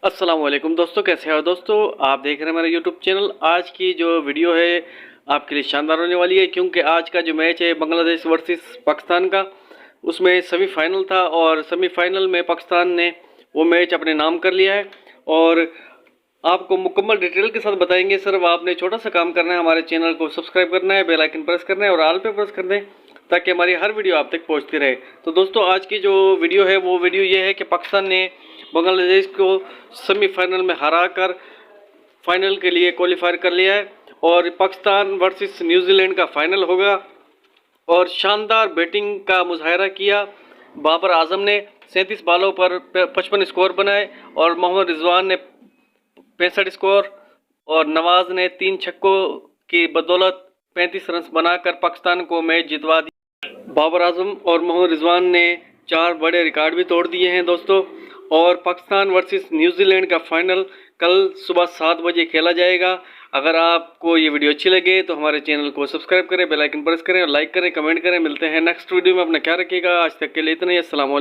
अस्सलाम वालेकुम दोस्तों, कैसे हो दोस्तों। आप देख रहे हैं मेरा यूट्यूब चैनल। आज की जो वीडियो है आपके लिए शानदार होने वाली है, क्योंकि आज का जो मैच है बांग्लादेश वर्सेस पाकिस्तान का, उसमें सेमीफाइनल था और सेमीफाइनल में पाकिस्तान ने वो मैच अपने नाम कर लिया है। और आपको मुकम्मल डिटेल के साथ बताएंगे। सिर्फ आपने छोटा सा काम करना है, हमारे चैनल को सब्सक्राइब करना है, बेल आइकन प्रेस करना है और ऑल पे प्रेस कर दें ताकि हमारी हर वीडियो आप तक पहुंचती रहे। तो दोस्तों, आज की जो वीडियो है वो वीडियो ये है कि पाकिस्तान ने बांग्लादेश को सेमीफाइनल में हराकर फाइनल के लिए क्वालिफाई कर लिया है और पाकिस्तान वर्सेस न्यूजीलैंड का फाइनल होगा। और शानदार बैटिंग का मुजाहरा किया। बाबर आजम ने 37 बॉलों पर 55 स्कोर बनाए और मोहम्मद रिजवान ने 65 स्कोर और नवाज ने 3 छक्कों की बदौलत 35 रन बनाकर पाकिस्तान को मैच जितवा दिया। बाबर आजम और मोहम्मद रिजवान ने 4 बड़े रिकॉर्ड भी तोड़ दिए हैं दोस्तों। और पाकिस्तान वर्सेस न्यूजीलैंड का फाइनल कल सुबह 7 बजे खेला जाएगा। अगर आपको ये वीडियो अच्छी लगे तो हमारे चैनल को सब्सक्राइब करें, बेल आइकन प्रेस करें और लाइक करें, कमेंट करें। मिलते हैं नेक्स्ट वीडियो में। अपना ख्याल रखिएगा। आज तक के लिए इतना ही। अस्सलाम वालेकुम।